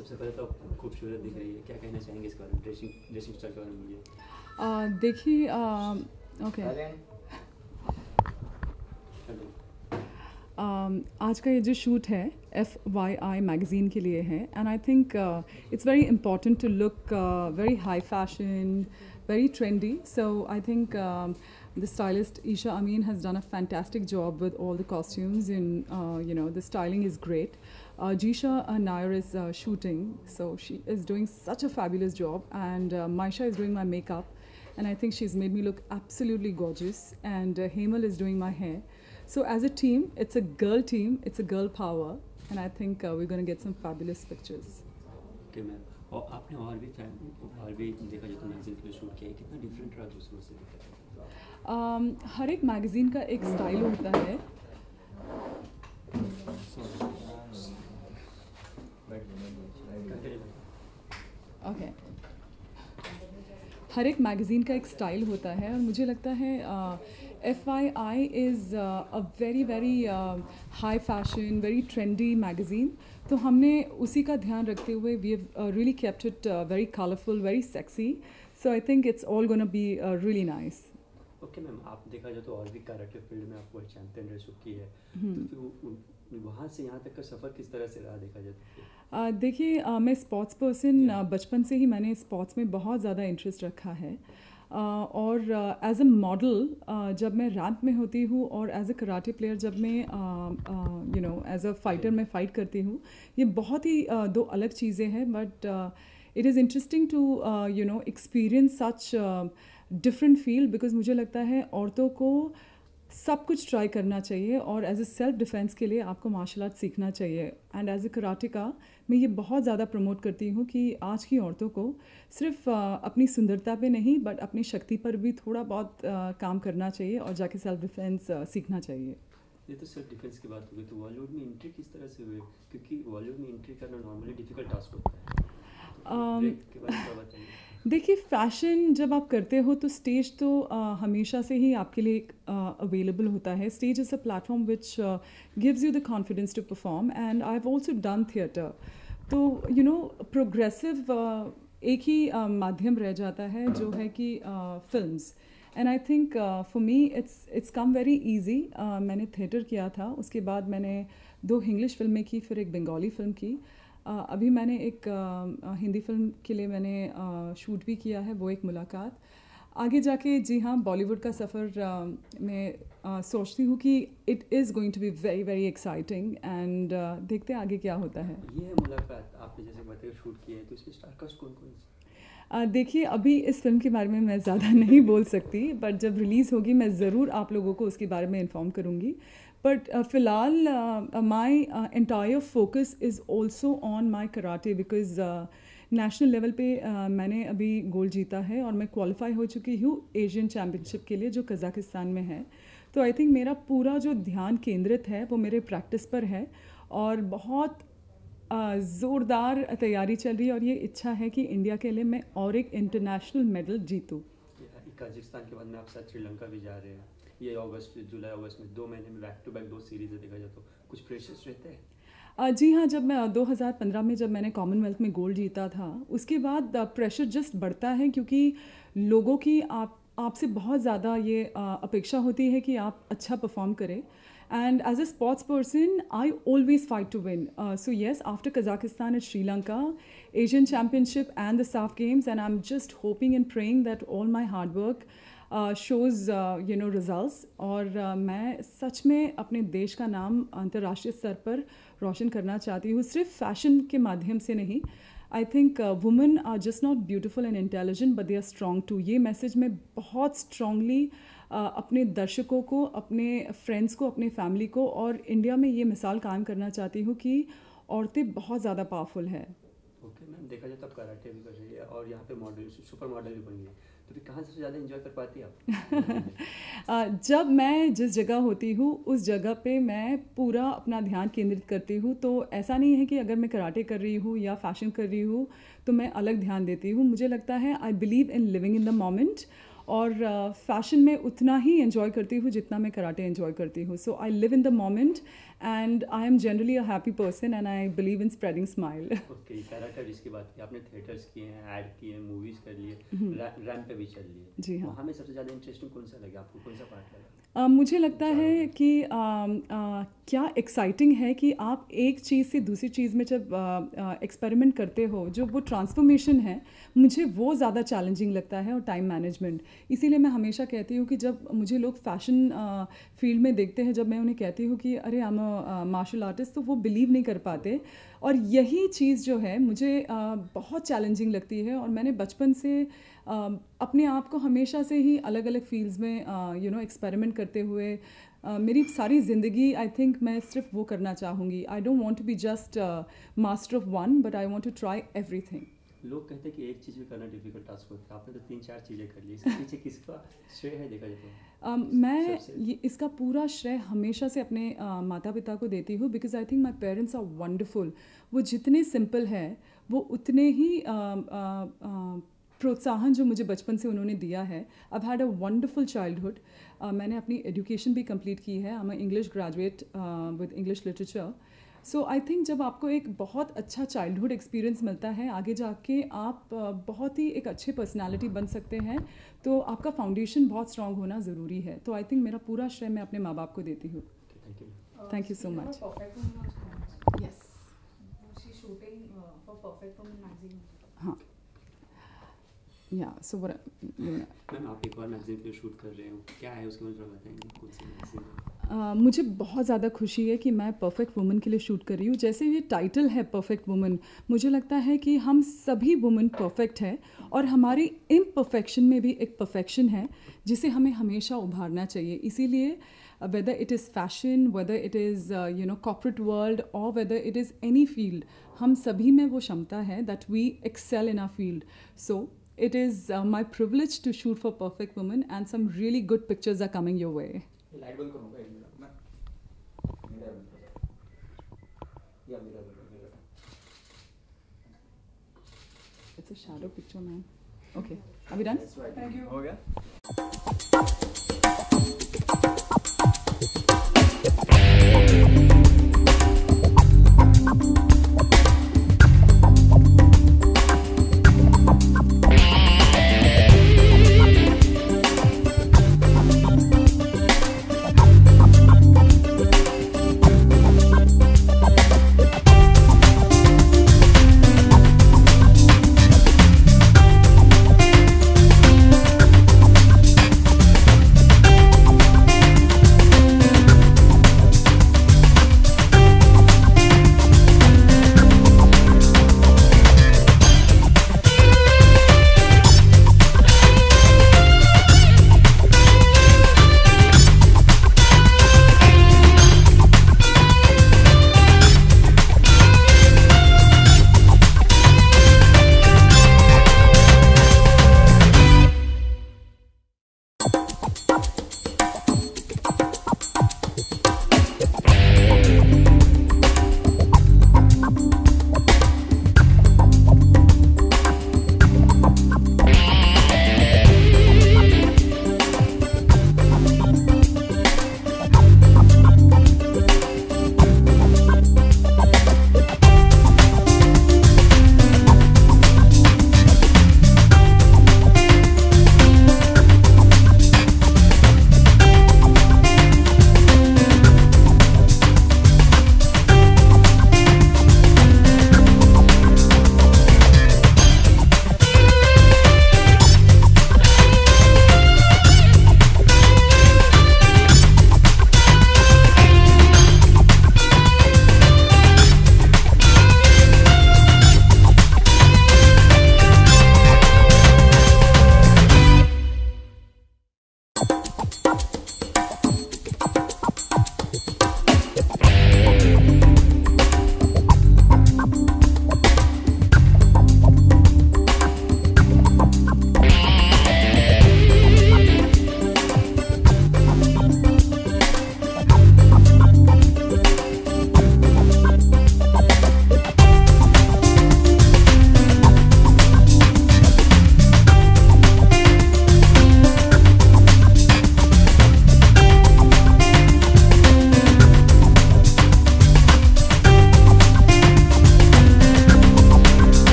सबसे पहले तो आप खूबसूरत दिख रही है, क्या कहना चाहेंगे इसके बारे में, ड्रेसिंग स्टाइल के बारे में मुझे? देखिए ओके आज का ये जो शूट है FYI मैगज़ीन के लिए है and I think it's very important to look very high fashion very trendy, so I think the stylist Isha Amin has done a fantastic job with all the costumes and you know, the styling is great. Jisha Nair is shooting, so she is doing such a fabulous job, and Maisha is doing my makeup, and I think she's made me look absolutely gorgeous, and Hemal is doing my hair. So as a team, it's a girl team, it's a girl power, and I think we're going to get some fabulous pictures. Okay, ma'am. और आपने और भी देखा जो तो magazine के लिए shoot किया है, कितना डिफरेंट रहा दूसरों से? हर एक मैगज़ीन का एक स्टाइल होता है. ओके, हर एक मैगज़ीन का एक स्टाइल होता है और मुझे लगता है FYI is a very very high fashion, very trendy magazine. तो हमने उसी का ध्यान रखते हुए we have really kept it very colourful, very sexy. So I think it's all gonna be really nice. Okay ma'am, आप देखा जाए तो और भी कैरेक्टर फील्ड में आप वर्ल्ड चैंपियन रह चुकी है, तो फिर वहाँ से यहाँ तक का सफ़र किस तरह से रहा देखा जाए तो? देखिए मैं स्पोर्ट्स पर्सन, बचपन से ही मैंने स्पोर्ट्स में बहुत ज़्यादा इंटरेस्ट रखा है. और एज अ मॉडल जब मैं रैंप में होती हूँ और एज अ कराटे प्लेयर जब मैं you know as a fighter मैं फ़ाइट करती हूँ, ये बहुत ही दो अलग चीज़ें हैं. But it is interesting to you know experience such different field, because मुझे लगता है औरतों को सब कुछ ट्राई करना चाहिए और एज ए सेल्फ डिफेंस के लिए आपको मार्शल आर्ट सीखना चाहिए. एंड एज ए कराटेका मैं ये बहुत ज़्यादा प्रमोट करती हूँ कि आज की औरतों को सिर्फ अपनी सुंदरता पे नहीं बट अपनी शक्ति पर भी थोड़ा बहुत काम करना चाहिए और जाके सेल्फ डिफेंस सीखना चाहिए. ये तो सेल्फ डिफेंस की बात हो गई, तो बॉलीवुड में एंट्री किस तरह से हुई? क्योंकि बॉलीवुड में एंट्री करना नॉर्मली डिफिकल्ट टास्क होता है, के बारे में बताइए. देखिए फैशन जब आप करते हो तो स्टेज तो हमेशा से ही आपके लिए अवेलेबल होता है. Stage is a platform which gives you the confidence to perform, and I have also done theatre. तो यू नो प्रोग्रेसिव एक ही माध्यम रह जाता है जो है कि films. And I think for me it's come very easy. मैंने थिएटर किया था, उसके बाद मैंने 2 इंग्लिश फिल्में की, फिर एक बंगाली फिल्म की. अभी मैंने एक हिंदी फिल्म के लिए मैंने शूट भी किया है, वो एक मुलाकात. आगे जाके जी हाँ बॉलीवुड का सफ़र मैं सोचती हूँ कि it is going to be very very exciting, and देखते हैं आगे क्या होता है. ये है मुलाकात, आपने जैसे बताया शूट किए हैं, तो इसमें स्टार कास्ट कौन कौन से? देखिए अभी इस फिल्म के बारे में मैं ज़्यादा नहीं बोल सकती, बट जब रिलीज़ होगी मैं ज़रूर आप लोगों को उसके बारे में इन्फॉर्म करूँगी. बट फ़िलहाल my entire focus is also on my karate, because national level पे मैंने अभी गोल्ड जीता है और मैं क्वालिफाई हो चुकी हूँ एशियन चैम्पियनशिप के लिए जो कज़ाकिस्तान में है. तो आई थिंक मेरा पूरा जो ध्यान केंद्रित है वो मेरे प्रैक्टिस पर है और बहुत ज़ोरदार तैयारी चल रही है और ये इच्छा है कि इंडिया के लिए मैं और एक इंटरनेशनल मेडल जीतूँ. कजाकिस्तान के बाद में आप साथ श्रीलंका भी जा रहे हैं, ये जुलाई अगस्त में 2 महीने में बैक टू बैक 2 सीरीज़ देखा जाए तो कुछ प्रेशर्स रहते हैं? जी हाँ, जब मैं 2015 में जब मैंने कॉमनवेल्थ में गोल्ड जीता था उसके बाद प्रेशर जस्ट बढ़ता है, क्योंकि लोगों की आपसे बहुत ज़्यादा ये अपेक्षा होती है कि आप अच्छा परफॉर्म करें. And as a sports person, I always fight to win. So yes, after Kazakhstan, it's Sri Lanka, Asian Championship and the SAF Games, and I'm just hoping and praying that all my hard work shows you know results. और मैं सच में अपने देश का नाम अंतर्राष्ट्रीय स्तर पर रोशन करना चाहती हूँ, सिर्फ फैशन के माध्यम से नहीं. I think women are just not beautiful and intelligent but they are strong too. ये मैसेज मैं बहुत स्ट्रांगली अपने दर्शकों को, अपने फ्रेंड्स को, अपने फैमिली को और इंडिया में ये मिसाल कायम करना चाहती हूँ कि औरतें बहुत ज़्यादा पावरफुल है. ओके मैम, देखा जाए तो आप कराटे भी कर रही है और यहाँ पे मॉडल, सुपर मॉडल भी बनी है, तो फिर कहाँ से ज़्यादा एंजॉय कर पाती है आप? जब मैं जिस जगह होती हूँ उस जगह पे मैं पूरा अपना ध्यान केंद्रित करती हूँ. तो ऐसा नहीं है कि अगर मैं कराटे कर रही हूँ या फैशन कर रही हूँ तो मैं अलग ध्यान देती हूँ. मुझे लगता है I believe in living in the moment, और फैशन में उतना ही एंजॉय करती हूँ जितना मैं कराटे एंजॉय करती हूँ. So I live in the moment and I am generally a happy person and I believe in spreading smile. Okay, character जिसकी बात की आपने, थिएटर्स किए हैं, ऐड किए हैं, मूवीज कर लिए, रैम पे भी चल लिए, जी हाँ। वहाँ में सबसे ज़्यादा इंटरेस्टिंग कौन सा लगा आपको, कौन सा पार्ट लगा? मुझे लगता है कि क्या एक्साइटिंग है कि आप एक चीज़ से दूसरी चीज़ में जब एक्सपेरिमेंट करते हो, जो वो ट्रांसफॉर्मेशन है, मुझे वो ज़्यादा चैलेंजिंग लगता है, और टाइम मैनेजमेंट। इसीलिए मैं हमेशा कहती हूँ कि जब मुझे लोग फैशन फील्ड में देखते हैं, जब मैं उन्हें कहती हूँ कि अरे I am a martial artist, तो वो बिलीव नहीं कर पाते। और यही चीज़ जो है मुझे बहुत चैलेंजिंग लगती है, और मैंने बचपन से अपने आप को हमेशा से ही अलग अलग फील्ड्स में एक्सपेरिमेंट करते हुए मेरी सारी ज़िंदगी आई थिंक मैं सिर्फ वो करना चाहूँगी। I don't want to be just master of one, but I want to try everything. लोग कहते हैं कि एक चीज़ भी करना डिफिकल्ट टास्क होता है, आपने तो 3-4 चीज़ें कर ली, इसके पीछे किसका श्रेय है देखा जाए तो? मैं इसका पूरा श्रेय हमेशा से अपने माता पिता को देती हूँ, because I think my parents are wonderful. वो जितने सिंपल है, वो उतने ही प्रोत्साहन जो मुझे बचपन से उन्होंने दिया है। I had a wonderful childhood. मैंने अपनी एजुकेशन भी कंप्लीट की है। I am English graduate with English literature. So I think जब आपको एक बहुत अच्छा चाइल्डहुड एक्सपीरियंस मिलता है, आगे जाके आप बहुत ही एक अच्छे पर्सनालिटी बन सकते हैं, तो आपका फाउंडेशन बहुत स्ट्रांग होना ज़रूरी है। तो आई थिंक मेरा पूरा श्रेय मैं अपने माँ बाप को देती हूँ। Thank you so much. Yes, हाँ, या सो मैम आप एक और मैगजीन पे शूट कर रहे हो, क्या है उसके बारे में बताएंगे, कौन सी मैगजीन? मुझे बहुत ज़्यादा खुशी है कि मैं परफेक्ट वुमन के लिए शूट कर रही हूँ। जैसे ये टाइटल है परफेक्ट वुमन, मुझे लगता है कि हम सभी वुमन परफेक्ट है, और हमारी इम्परफेक्शन में भी एक परफेक्शन है जिसे हमें हमेशा उभारना चाहिए। इसीलिए whether it is fashion, whether it is corporate world, or whether it is any field, हम सभी में वो क्षमता है that we excel in our field. So it is my privilege to shoot for Perfect Woman, and some really good pictures are coming your way. Light बंद करूँगा एक minute में, It's a shadow picture, man. Okay, are we done? Thank you. हो गया?